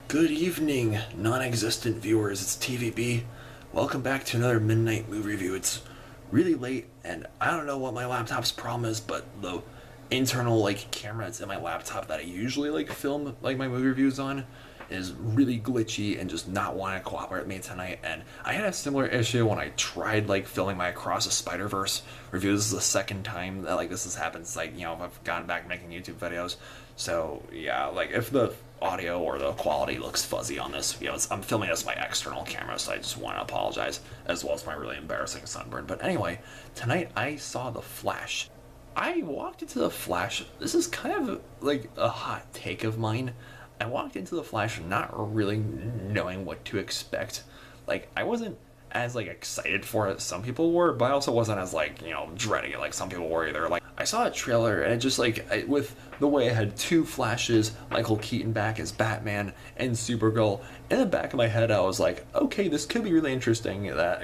Good evening, non-existent viewers. It's TVB. Welcome back to another midnight movie review. It's really late, and I don't know what my laptop's problem is, but the internal camera that's in my laptop that I usually film my movie reviews on is really glitchy and just not wanting to cooperate with me tonight. And I had a similar issue when I tried filming my Across the Spider-Verse review. This is the second time that this has happened since I've gone back making YouTube videos. So yeah, if the audio or the quality looks fuzzy on this, I'm filming as my external camera, so I just want to apologize, as well as my really embarrassing sunburn. But anyway, tonight I saw The Flash. I walked into The Flash. This is kind of a hot take of mine. I walked into The Flash not really knowing what to expect. I wasn't as excited for it as some people were, but I also wasn't as dreading it like some people were either. I saw a trailer and it just with the way it had two Flashes, Michael Keaton back as Batman and Supergirl, in the back of my head I was like, okay, this could be really interesting. That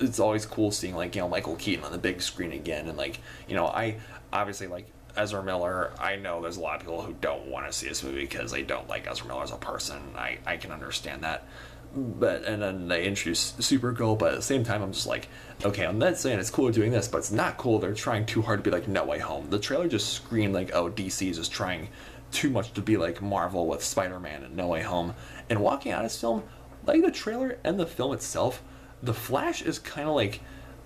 it's always cool seeing Michael Keaton on the big screen again, and I obviously Ezra Miller. I know there's a lot of people who don't want to see this movie because they don't like Ezra Miller as a person. I can understand that. And then they introduce Supergirl, but at the same time I'm just okay, I'm not saying it's cool doing this, but it's not cool they're trying too hard to be No Way Home. The trailer just screamed oh, DC is just trying too much to be Marvel with Spider-Man and No Way Home. And walking out of this film, the trailer and the film itself, The Flash is kind of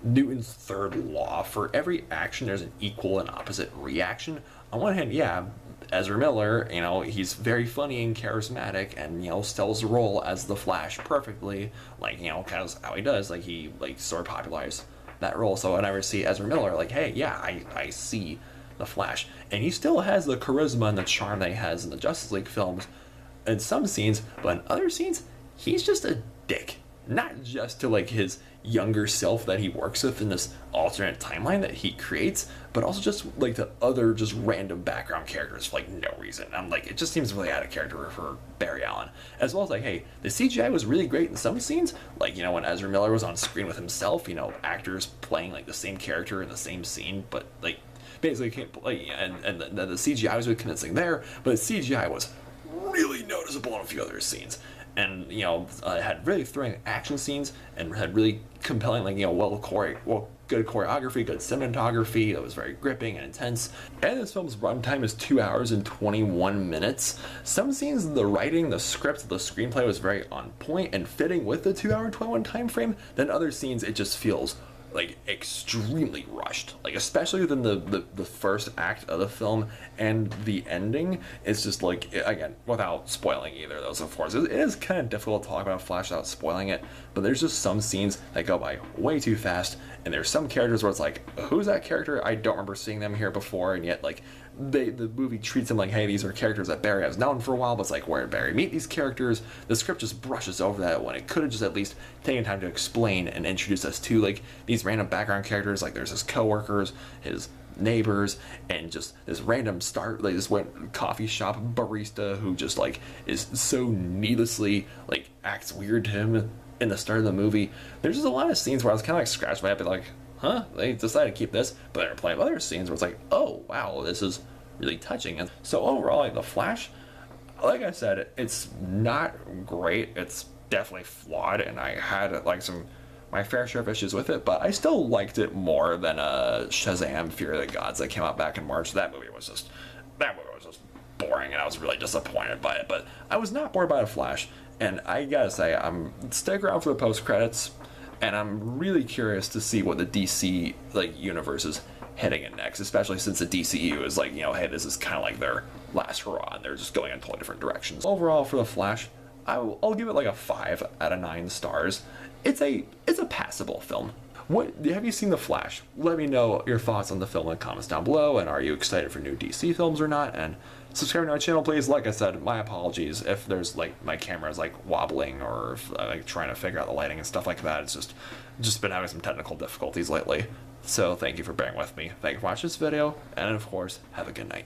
Newton's third law. For every action there's an equal and opposite reaction. On one hand, yeah, Ezra Miller, he's very funny and charismatic and sells the role as the Flash perfectly, because how he does, he sort of popularized that role. So whenever I see Ezra Miller, hey, yeah, I see the Flash, and he still has the charisma and the charm that he has in the Justice League films in some scenes, but in other scenes he's just a dick. Not just to his younger self that he works with in this alternate timeline that he creates, but also just to other just random background characters for no reason. I'm it just seems really out of character for Barry Allen. As well as hey, the CGI was really great in some scenes, when Ezra Miller was on screen with himself, actors playing the same character in the same scene, but basically can't play, and the CGI was really convincing there, but the CGI was really noticeable in a few other scenes. And had really thrilling action scenes and had really compelling good choreography, good cinematography. It was very gripping and intense. And this film's runtime is 2 hours and 21 minutes. Some scenes, the writing, the script, the screenplay was very on point and fitting with the 2 hour and 21 time frame. Then other scenes it just feels extremely rushed, especially within the first act of the film, and the ending is just again, without spoiling either of those, of course it is kind of difficult to talk about Flash without spoiling it, but there's just some scenes that go by way too fast, and there's some characters where it's who's that character? I don't remember seeing them here before, and yet the movie treats them hey, these are characters that Barry has known for a while, but it's where did Barry meet these characters? The script just brushes over that when it could have just at least taken time to explain and introduce us to these random background characters. There's his coworkers, his neighbors, and just this random this coffee shop barista who just is so needlessly acts weird to him in the start of the movie. There's just a lot of scenes where I was kind of scratched my head, but huh, they decided to keep this. But there are plenty of other scenes where it's oh wow, this is really touching. And so overall, The Flash, like I said, it's not great. It's definitely flawed, and I had my fair share of issues with it, but I still liked it more than Shazam! Fury of the Gods that came out back in March. That movie was just boring, and I was really disappointed by it. But I was not bored by The Flash, and I gotta say, I'm stick around for the post credits, and I'm really curious to see what the DC universe is heading in next, especially since the DCU is hey, this is kind of their last hurrah, and they're just going in totally different directions. Overall, for The Flash, I'll give it a 5 out of 9 stars. It's a passable film. Have you seen The Flash? Let me know your thoughts on the film in the comments down below, and are you excited for new DC films or not? And subscribe to my channel, please. Like I said, my apologies if there's my camera is wobbling, or if, trying to figure out the lighting and stuff like that. It's just been having some technical difficulties lately. So thank you for bearing with me. Thank you for watching this video, and of course, have a good night.